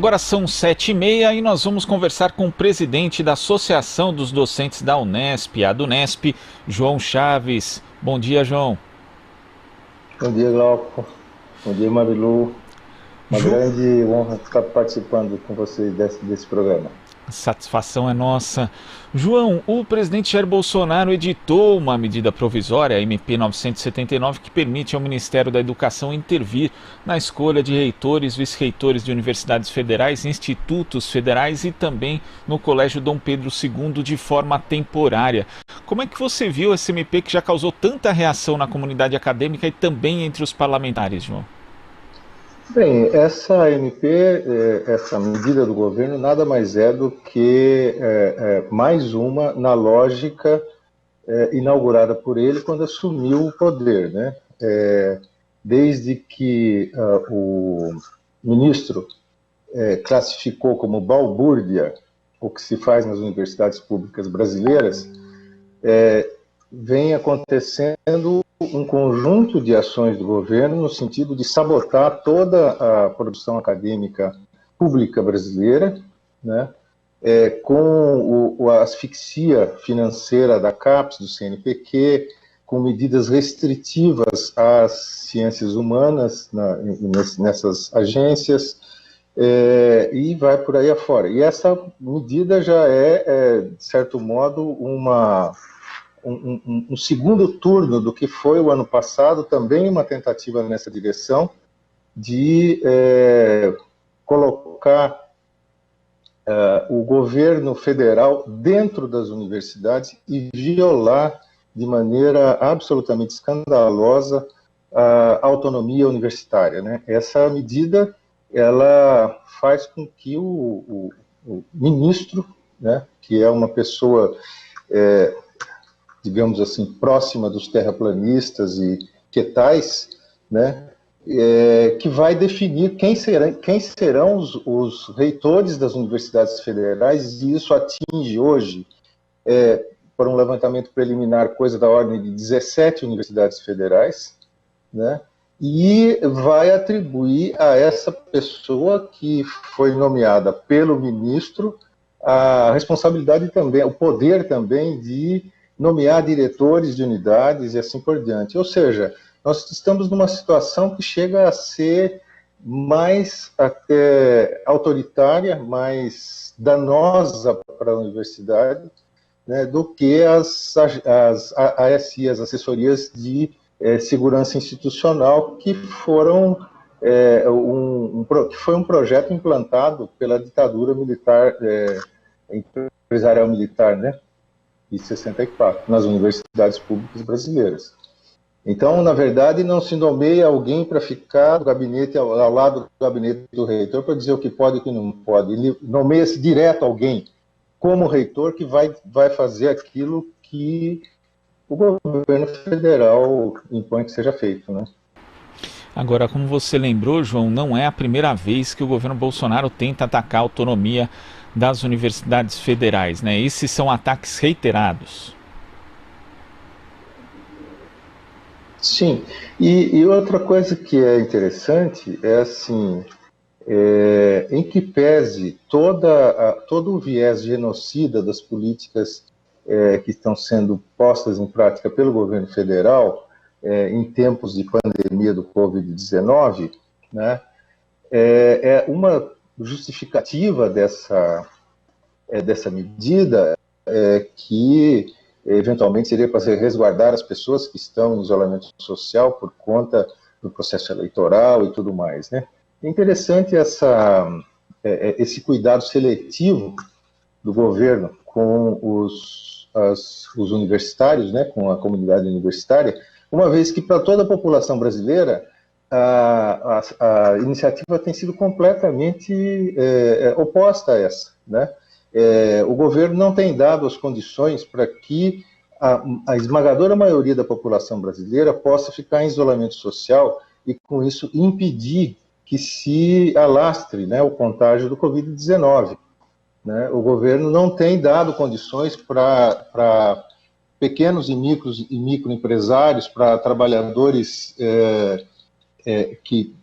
Agora são 7h30 e nós vamos conversar com o presidente da Associação dos Docentes da Unesp, a Dunesp, João Chaves. Bom dia, João. Bom dia, Glauco. Bom dia, Marilu. Uma grande honra estar participando com vocês desse programa. A satisfação é nossa. João, o presidente Jair Bolsonaro editou uma medida provisória, a MP 979, que permite ao Ministério da Educação intervir na escolha de reitores, vice-reitores de universidades federais, institutos federais e também no Colégio Dom Pedro II de forma temporária. Como é que você viu essa MP que já causou tanta reação na comunidade acadêmica e também entre os parlamentares, João? Bem, essa MP, essa medida do governo, nada mais é do que mais uma na lógica inaugurada por ele quando assumiu o poder, né? Desde que o ministro classificou como balbúrdia o que se faz nas universidades públicas brasileiras, vem acontecendo um conjunto de ações do governo no sentido de sabotar toda a produção acadêmica pública brasileira, né, com a asfixia financeira da CAPES, do CNPq, com medidas restritivas às ciências humanas nessas agências, e vai por aí afora. E essa medida já de certo modo, um segundo turno do que foi o ano passado, também uma tentativa nessa direção de colocar o governo federal dentro das universidades e violar de maneira absolutamente escandalosa a autonomia universitária, né? Essa medida, ela faz com que o ministro, né, que é uma pessoa digamos assim, próxima dos terraplanistas e que tais, né, que vai definir quem serão os reitores das universidades federais, e isso atinge hoje, por um levantamento preliminar, coisa da ordem de 17 universidades federais, né, e vai atribuir a essa pessoa que foi nomeada pelo ministro a responsabilidade também, o poder também de nomear diretores de unidades e assim por diante. Ou seja, nós estamos numa situação que chega a ser mais até autoritária, mais danosa para a universidade, né, do que as ASI, as assessorias de segurança institucional, que foram que foi um projeto implantado pela ditadura militar, empresarial militar, né, de 64, nas universidades públicas brasileiras. Então, na verdade, não se nomeia alguém para ficar no gabinete, ao lado do gabinete do reitor, para dizer o que pode e o que não pode. Ele nomeia-se direto alguém, como reitor, que vai fazer aquilo que o governo federal impõe que seja feito, né? Agora, como você lembrou, João, não é a primeira vez que o governo Bolsonaro tenta atacar a autonomia das universidades federais, né? Esses são ataques reiterados. Sim, e outra coisa que é interessante é assim, em que pese todo o viés genocida das políticas que estão sendo postas em prática pelo governo federal em tempos de pandemia do Covid-19, né, uma justificativa dessa medida que eventualmente seria para resguardar as pessoas que estão em isolamento social por conta do processo eleitoral e tudo mais, né? É interessante esse cuidado seletivo do governo com os universitários, né, com a comunidade universitária, uma vez que para toda a população brasileira a iniciativa tem sido completamente oposta a essa, né? O governo não tem dado as condições para que a esmagadora maioria da população brasileira possa ficar em isolamento social e, com isso, impedir que se alastre, né, o contágio do Covid-19. Né? O governo não tem dado condições para pequenos e microempresários, para trabalhadores que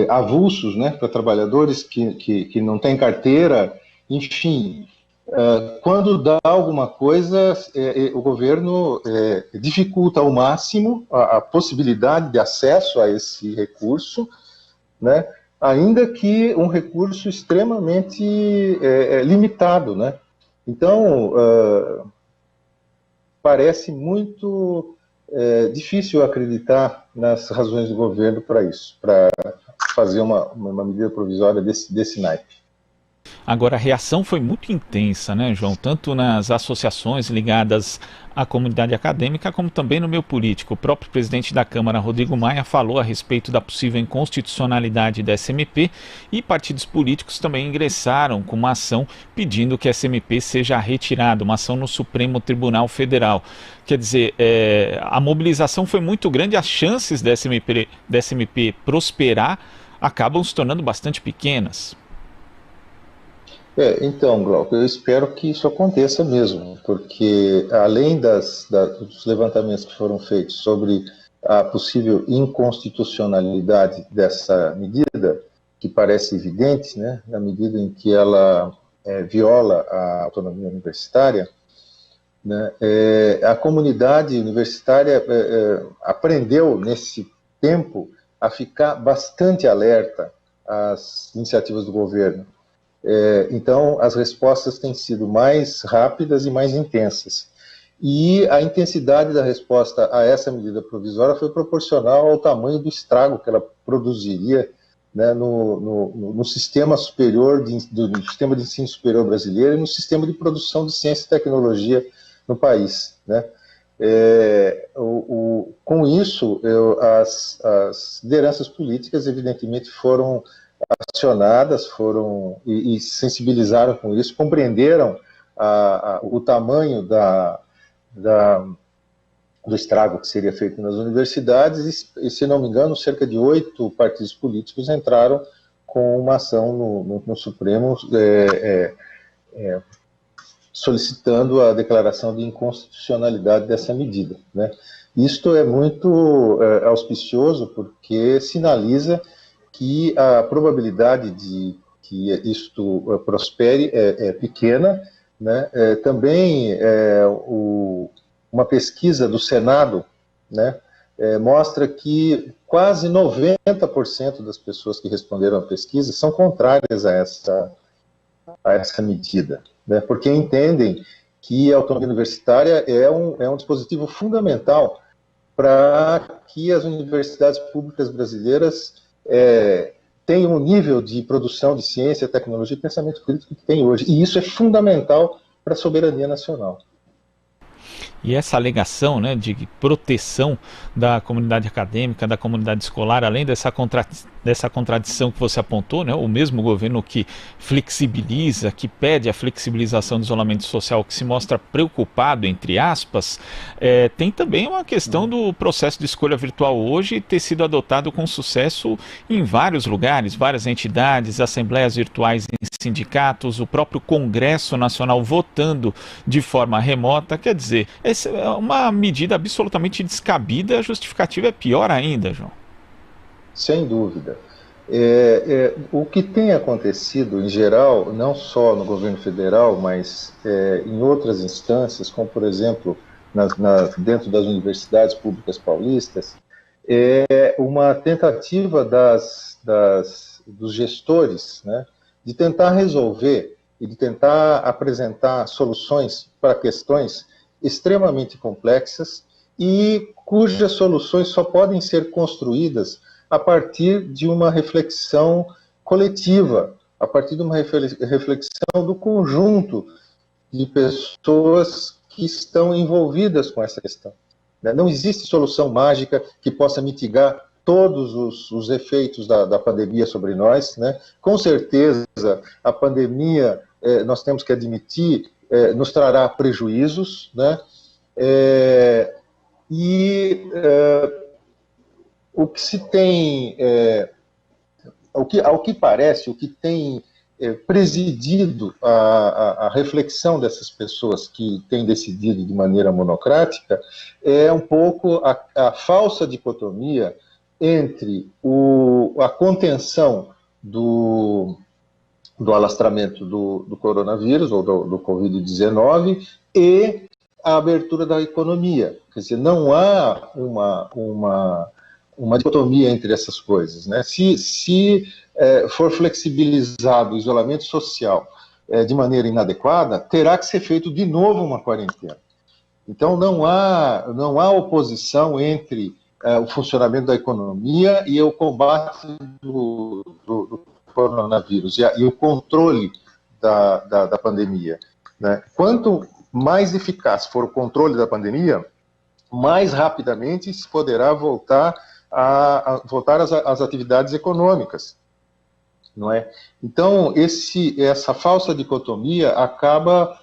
avulsos, né, para trabalhadores que não têm carteira, enfim. Quando dá alguma coisa, o governo dificulta ao máximo a possibilidade de acesso a esse recurso, né, ainda que um recurso extremamente limitado, né? Então, parece muito difícil acreditar nas razões do governo para isso, para fazer uma medida provisória desse naipe. Agora, a reação foi muito intensa, né, João? Tanto nas associações ligadas à comunidade acadêmica, como também no meio político. O próprio presidente da Câmara, Rodrigo Maia, falou a respeito da possível inconstitucionalidade da SMP e partidos políticos também ingressaram com uma ação pedindo que a SMP seja retirada, uma ação no Supremo Tribunal Federal. Quer dizer, a mobilização foi muito grande, as chances da SMP prosperar acabam se tornando bastante pequenas. Então, Glauco, eu espero que isso aconteça mesmo, porque além dos levantamentos que foram feitos sobre a possível inconstitucionalidade dessa medida, que parece evidente, né, na medida em que ela viola a autonomia universitária, né, a comunidade universitária aprendeu nesse tempo a ficar bastante alerta às iniciativas do governo. Então, as respostas têm sido mais rápidas e mais intensas. E a intensidade da resposta a essa medida provisória foi proporcional ao tamanho do estrago que ela produziria, né, no sistema superior, do sistema de ensino superior brasileiro e no sistema de produção de ciência e tecnologia no país, né? Com isso, as lideranças políticas, evidentemente, foram acionadas, e sensibilizaram com isso, compreenderam o tamanho do estrago que seria feito nas universidades, e, se não me engano, cerca de 8 partidos políticos entraram com uma ação no Supremo solicitando a declaração de inconstitucionalidade dessa medida, né? Isto é muito auspicioso, porque sinaliza que a probabilidade de que isto prospere é pequena, né? Também uma pesquisa do Senado, né, mostra que quase 90% das pessoas que responderam à pesquisa são contrárias a essa medida, né, porque entendem que a autonomia universitária é um dispositivo fundamental para que as universidades públicas brasileiras tem um nível de produção de ciência, tecnologia e pensamento crítico que tem hoje. E isso é fundamental para a soberania nacional. E essa alegação, né, de proteção da comunidade acadêmica, da comunidade escolar, além dessa contradição que você apontou, né, o mesmo governo que flexibiliza, que pede a flexibilização do isolamento social, que se mostra preocupado, entre aspas, tem também uma questão do processo de escolha virtual hoje ter sido adotado com sucesso em vários lugares, várias entidades, assembleias virtuais em sindicatos, o próprio Congresso Nacional votando de forma remota. Quer dizer, essa é uma medida absolutamente descabida, a justificativa é pior ainda, João. Sem dúvida. O que tem acontecido, em geral, não só no governo federal, mas em outras instâncias, como, por exemplo, dentro das universidades públicas paulistas, é uma tentativa dos gestores, né, de tentar resolver e de tentar apresentar soluções para questões extremamente complexas e cujas soluções só podem ser construídas a partir de uma reflexão coletiva, a partir de uma reflexão do conjunto de pessoas que estão envolvidas com essa questão. Não existe solução mágica que possa mitigar todos os efeitos da pandemia sobre nós, né? Com certeza, a pandemia, nós temos que admitir, nos trará prejuízos, né? O que se tem, ao que parece, o que tem presidido a reflexão dessas pessoas que têm decidido de maneira monocrática é um pouco a falsa dicotomia entre a contenção do alastramento do coronavírus, ou do Covid-19, e a abertura da economia. Quer dizer, não há uma dicotomia entre essas coisas, né? Se for flexibilizado o isolamento social de maneira inadequada, terá que ser feito de novo uma quarentena. Então, não há oposição entre o funcionamento da economia e o combate do coronavírus e o controle da pandemia, né? Quanto mais eficaz for o controle da pandemia, mais rapidamente se poderá voltar às atividades econômicas, não é? Então, essa falsa dicotomia acaba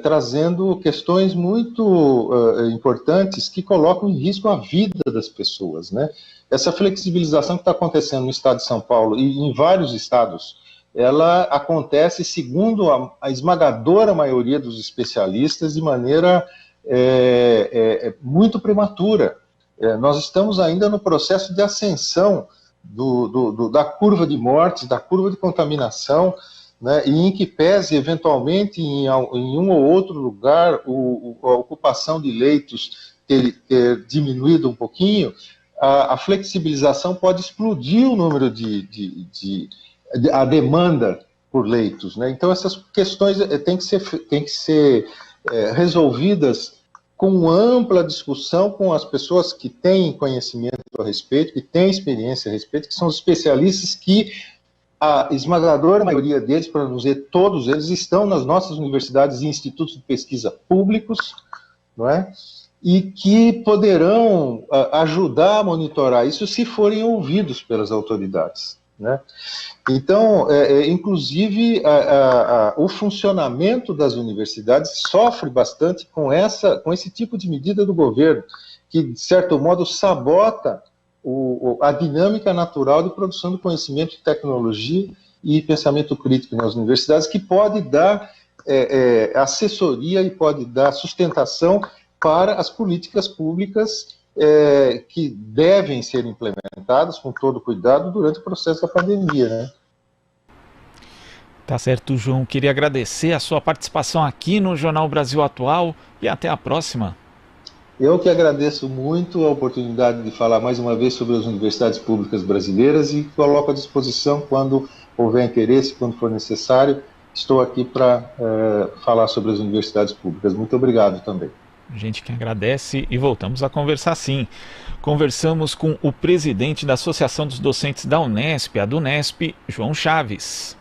trazendo questões muito importantes que colocam em risco a vida das pessoas, né? Essa flexibilização que está acontecendo no estado de São Paulo e em vários estados, ela acontece, segundo a esmagadora maioria dos especialistas, de maneira muito prematura. Nós estamos ainda no processo de ascensão da curva de mortes, da curva de contaminação, né, e em que pese, eventualmente, em um ou outro lugar, a ocupação de leitos ter diminuído um pouquinho, a flexibilização pode explodir o número a demanda por leitos, né? Então, essas questões têm que ser resolvidas com ampla discussão com as pessoas que têm conhecimento a respeito, que têm experiência a respeito, que são os especialistas que a esmagadora maioria deles, para não dizer todos eles, estão nas nossas universidades e institutos de pesquisa públicos, não é? E que poderão ajudar a monitorar isso se forem ouvidos pelas autoridades, né? Então, inclusive, o funcionamento das universidades sofre bastante com esse tipo de medida do governo, que, de certo modo, sabota a dinâmica natural de produção do conhecimento, de tecnologia e pensamento crítico nas universidades, que pode dar assessoria e pode dar sustentação para as políticas públicas que devem ser implementadas com todo cuidado durante o processo da pandemia, né? Tá certo, João. Queria agradecer a sua participação aqui no Jornal Brasil Atual e até a próxima. Eu que agradeço muito a oportunidade de falar mais uma vez sobre as universidades públicas brasileiras e coloco à disposição quando houver interesse, quando for necessário. Estou aqui para falar sobre as universidades públicas. Muito obrigado também. A gente que agradece e voltamos a conversar sim. Conversamos com o presidente da Associação dos Docentes da Unesp, a DUNESP, João Chaves.